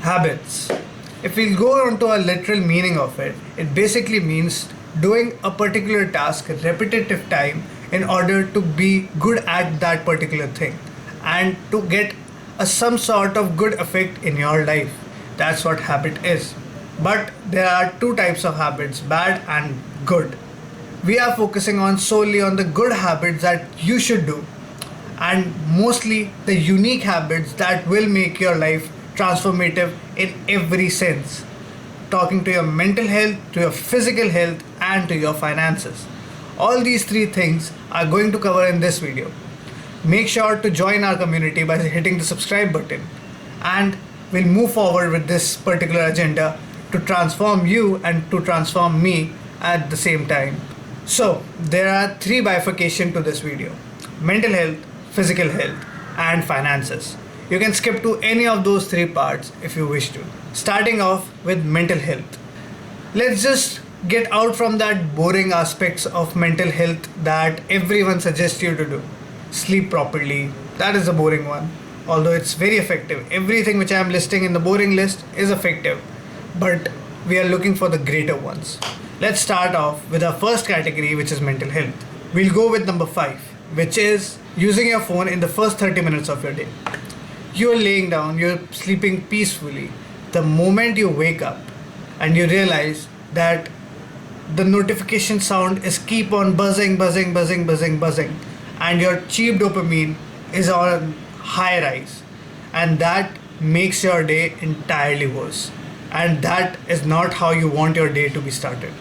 Habits. If we go on to a literal meaning of it, it basically means doing a particular task repetitive time in order to be good at that particular thing and to get some sort of good effect in your life. That's what habit is. But there are two types of habits, bad and good. We are focusing on solely on the good habits that you should do and mostly the unique habits that will make your life transformative in every sense. Talking to your mental health, to your physical health, and to your finances. All these three things are going to cover in this video. Make sure to join our community by hitting the subscribe button, and we'll move forward with this particular agenda to transform you and to transform me at the same time. So, there are three bifurcation to this video: mental health, physical health, and finances. You can skip to any of those three parts if you wish to. Starting off with mental health. Let's just get out from that boring aspects of mental health that everyone suggests you to do. Sleep properly, that is a boring one. Although it's very effective. Everything which I am listing in the boring list is effective. But we are looking for the greater ones. Let's start off with our first category, which is mental health. We'll go with number 5, which is using your phone in the first 30 minutes of your day. You're laying down, you're sleeping peacefully. The moment you wake up and you realize that the notification sound is keep on buzzing, and your cheap dopamine is on high rise, and that makes your day entirely worse. And that is not how you want your day to be started.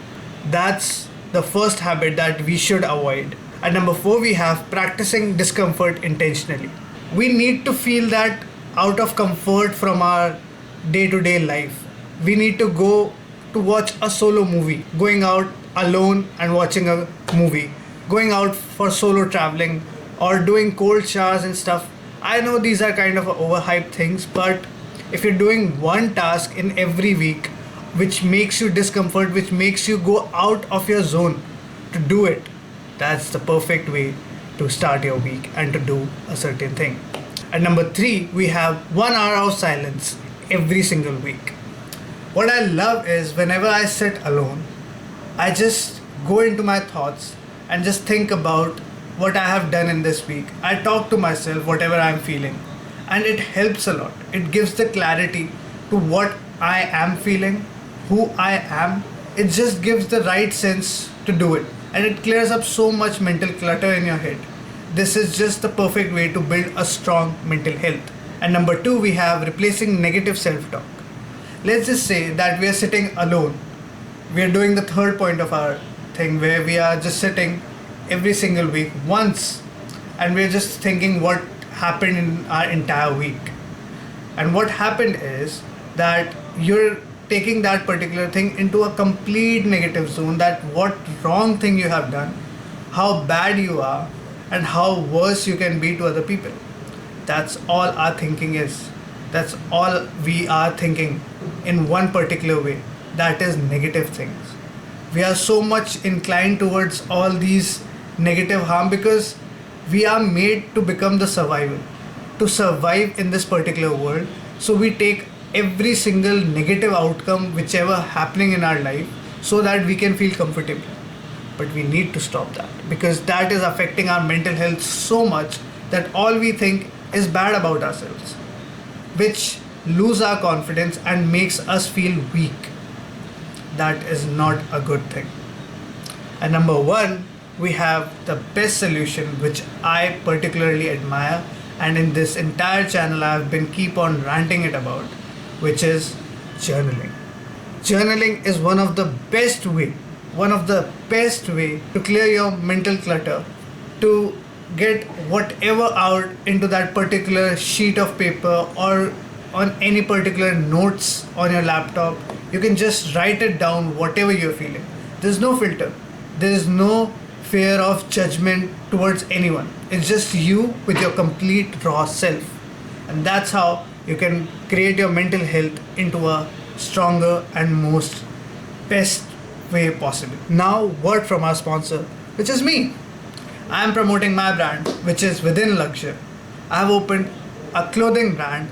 That's the first habit that we should avoid. At number 4, we have practicing discomfort intentionally. We need to feel that out of comfort from our day-to-day life. We need to go to watch a solo movie, going out alone and watching a movie, going out for solo traveling, or doing cold showers and stuff. I know these are kind of overhyped things, but if you're doing one task in every week which makes you discomfort, which makes you go out of your zone to do it, that's the perfect way to start your week and to do a certain thing. At number 3, we have 1 hour of silence every single week. What I love is whenever I sit alone, I just go into my thoughts and just think about what I have done in this week. I talk to myself whatever I'm feeling, and it helps a lot. It gives the clarity to what I am feeling, who I am. It just gives the right sense to do it, and it clears up so much mental clutter in your head. This is just the perfect way to build a strong mental health. And number 2, we have replacing negative self-talk. Let's just say that we are sitting alone. We are doing the third point of our thing where we are just sitting every single week once, and we're just thinking what happened in our entire week. And what happened is that you're taking that particular thing into a complete negative zone, that what wrong thing you have done, how bad you are, and how worse you can be to other people. That's all our thinking is. That's all we are thinking in one particular way. That is negative things. We are so much inclined towards all these negative harm because we are made to become the survival, to survive in this particular world. So we take every single negative outcome whichever happening in our life so that we can feel comfortable. But we need to stop that because that is affecting our mental health so much that all we think is bad about ourselves, which lose our confidence and makes us feel weak. That is not a good thing. And number 1, we have the best solution which I particularly admire, and in this entire channel I have been keep on ranting it about, which is journaling. Journaling is one of the best way to clear your mental clutter, to get whatever out into that particular sheet of paper or on any particular notes on your laptop. You can just write it down whatever you're feeling. There's no filter. There is no fear of judgment towards anyone. It's just you with your complete raw self. And that's how you can create your mental health into a stronger and most best way possible. Now, word from our sponsor, which is me. I am promoting my brand, which is within Luxor. I have opened a clothing brand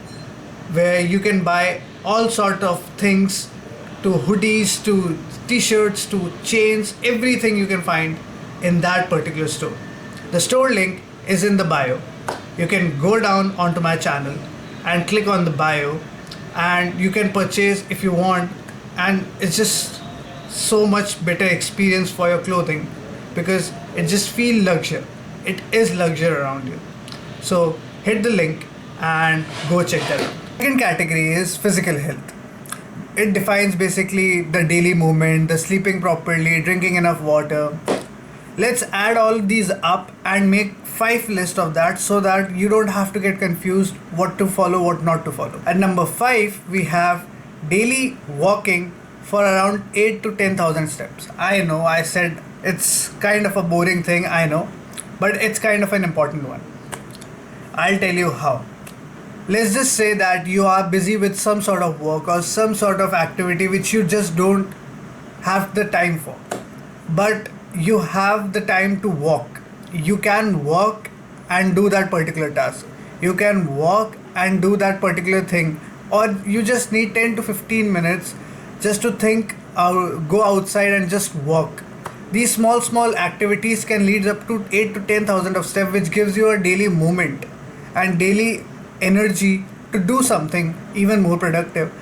where you can buy all sort of things, to hoodies, to t-shirts, to chains, everything you can find in that particular store. The store link is in the bio. You can go down onto my channel and click on the bio, and you can purchase if you want, and it's just so much better experience for your clothing, because it just feel luxury. It is luxury around you. So hit the link and go check that out. Second category is physical health. It defines basically the daily movement, the sleeping properly, drinking enough water. Let's add all these up and make 5 list of that, so that you don't have to get confused what to follow, what not to follow. At number 5, we have daily walking for around 8 to 10,000 steps. I know I said it's kind of a boring thing, I know, but it's kind of an important one. I'll tell you how. Let's just say that you are busy with some sort of work or some sort of activity which you just don't have the time for, but you have the time to walk. You can walk and do that particular task. You can walk and do that particular thing, or you just need 10 to 15 minutes just to think, go outside and just walk. These small activities can lead up to 8 to 10,000 of steps, which gives you a daily movement and daily energy to do something even more productive.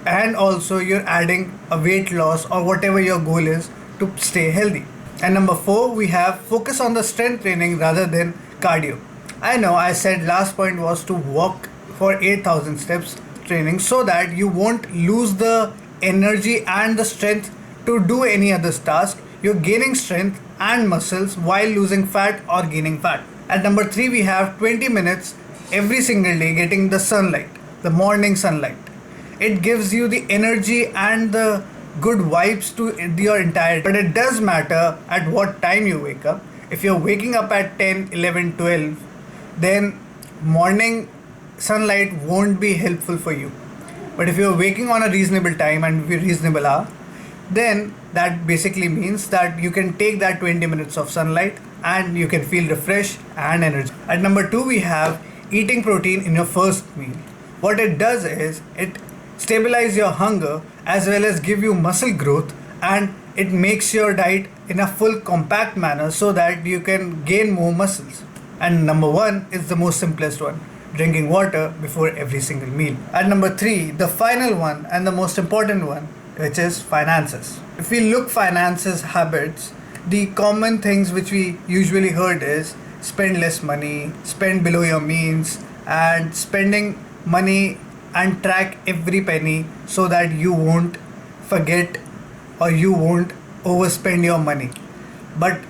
And also you're adding a weight loss or whatever your goal is to stay healthy. And number 4, we have focus on the strength training rather than cardio. I know I said last point was to walk for 8,000 steps training, so that you won't lose the energy and the strength to do any other task. You're gaining strength and muscles while losing fat or gaining fat. At number 3, we have 20 minutes every single day getting the sunlight, the morning sunlight. It gives you the energy and the good vibes to your entire day. But it does matter at what time you wake up. If you're waking up at 10, 11, 12, then morning sunlight won't be helpful for you. But if you're waking on a reasonable time and reasonable hour, then that basically means that you can take that 20 minutes of sunlight and you can feel refreshed and energy. At number 2, we have eating protein in your first meal. What it does is it stabilize your hunger as well as give you muscle growth, and it makes your diet in a full compact manner so that you can gain more muscles. And number 1 is the most simplest one, drinking water before every single meal. At number 3, the final one and the most important one, which is finances. If we look finances habits, the common things which we usually heard is spend less money, spend below your means, and spending money and track every penny so that you won't forget or you won't overspend your money. But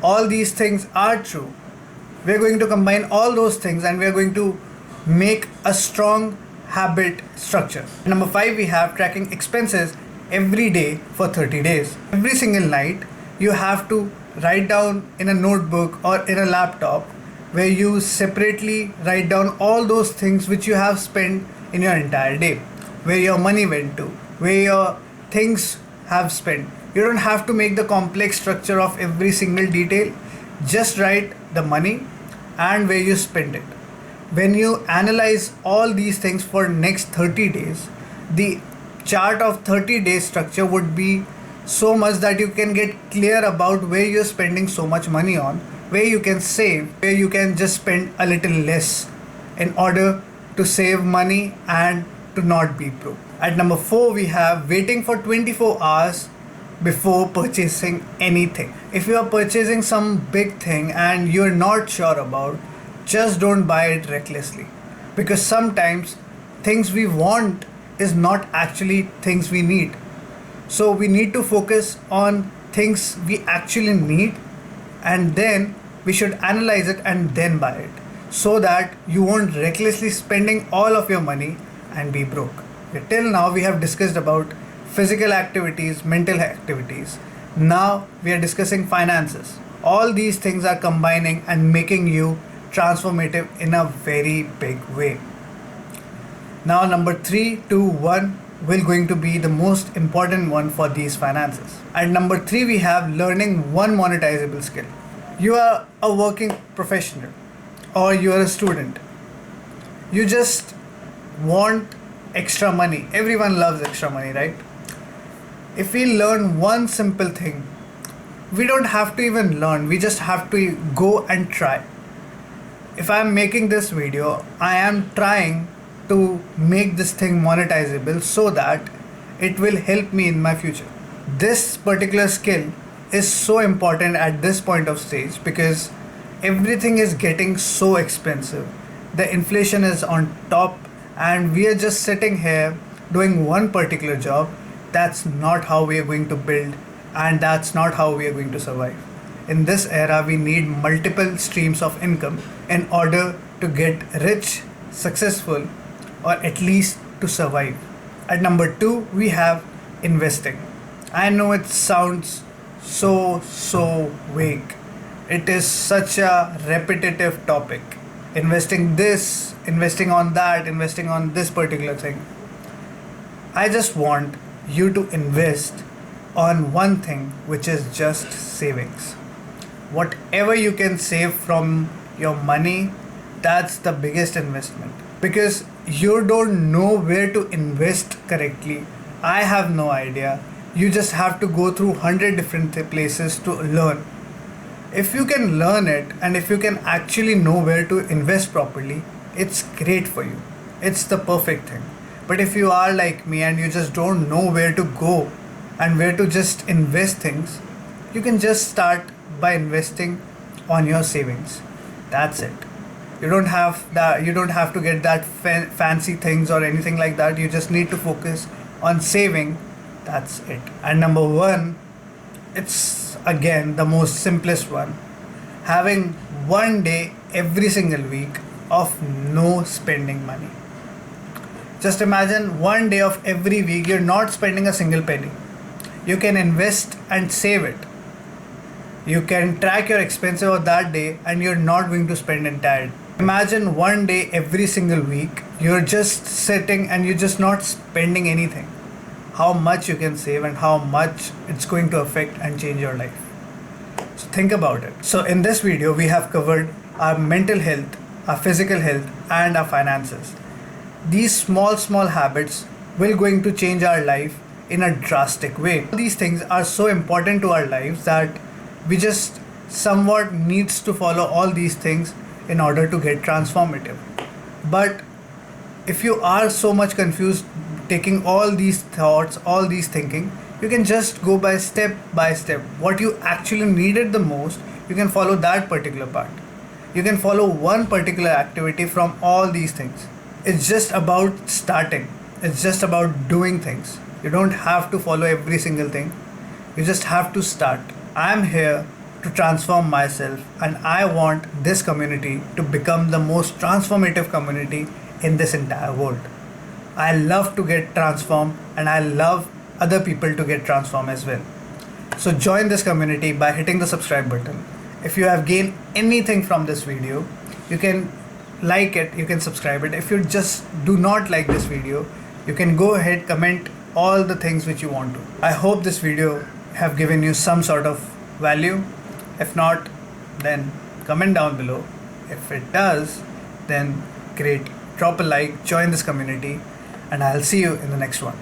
all these things are true. We're going to combine all those things and we're going to make a strong habit structure. Number 5, we have tracking expenses every day for 30 days. Every single night you have to write down in a notebook or in a laptop, where you separately write down all those things which you have spent in your entire day, where your money went to, where your things have spent. You don't have to make the complex structure of every single detail. Just write the money and where you spend it. When you analyze all these things for next 30 days, the chart of 30 days structure would be so much that you can get clear about where you're spending so much money on, where you can save, where you can just spend a little less in order to save money and to not be broke. At number 4, we have waiting for 24 hours before purchasing anything. If you are purchasing some big thing and you're not sure about, just don't buy it recklessly, because sometimes things we want is not actually things we need. So we need to focus on things we actually need, and then we should analyze it and then buy it, so that you won't recklessly spending all of your money and be broke. Till now we have discussed about physical activities, mental activities. Now we are discussing finances. All these things are combining and making you transformative in a very big way. Now number 3, 2, 1 will going to be the most important one for these finances. At number 3, we have learning one monetizable skill. You are a working professional or you are a student. You just want extra money. Everyone loves extra money, right? If we learn one simple thing, we don't have to even learn, we just have to go and try. If I'm making this video, I am trying to make this thing monetizable so that it will help me in my future. This particular skill is so important at this point of stage because everything is getting so expensive. The inflation is on top and we are just sitting here doing one particular job. That's not how we are going to build, and that's not how we are going to survive. In this era, we need multiple streams of income in order to get rich, successful, or at least to survive. At number 2, we have investing. I know it sounds so vague. It is such a repetitive topic. Investing this, investing on that, investing on this particular thing. I just want you to invest on one thing, which is just savings. Whatever you can save from your money, that's the biggest investment. Because you don't know where to invest correctly. I have no idea. You just have to go through 100 different places to learn. If you can learn it and if you can actually know where to invest properly, it's great for you. It's the perfect thing. But if you are like me and you just don't know where to go and where to just invest things, you can just start by investing on your savings. That's it. You don't have to get that fancy things or anything like that. You just need to focus on saving. That's it. And number 1, it's again the most simplest one. Having one day every single week of no spending money. Just imagine one day of every week you're not spending a single penny. You can invest and save it. You can track your expenses of that day and you're not going to spend entire. Imagine one day every single week you're just sitting and you're just not spending anything. How much you can save and how much it's going to affect and change your life. So think about it. So in this video we have covered our mental health, our physical health and our finances. These small habits will going to change our life in a drastic way. These things are so important to our lives that we just somewhat needs to follow all these things in order to get transformative. But if you are so much confused taking all these thoughts, all these thinking, you can just go by step. What you actually needed the most, you can follow that particular part. You can follow one particular activity from all these things. It's just about starting. It's just about doing things. You don't have to follow every single thing. You just have to start. I'm here to transform myself and I want this community to become the most transformative community in this entire world. I love to get transformed and I love other people to get transformed as well. So join this community by hitting the subscribe button. If you have gained anything from this video, you can like it, you can subscribe it. If you just do not like this video, you can go ahead, comment all the things which you want to. I hope this video have given you some sort of value. If not, then comment down below. If it does, then great. Drop a like, join this community, and I'll see you in the next one.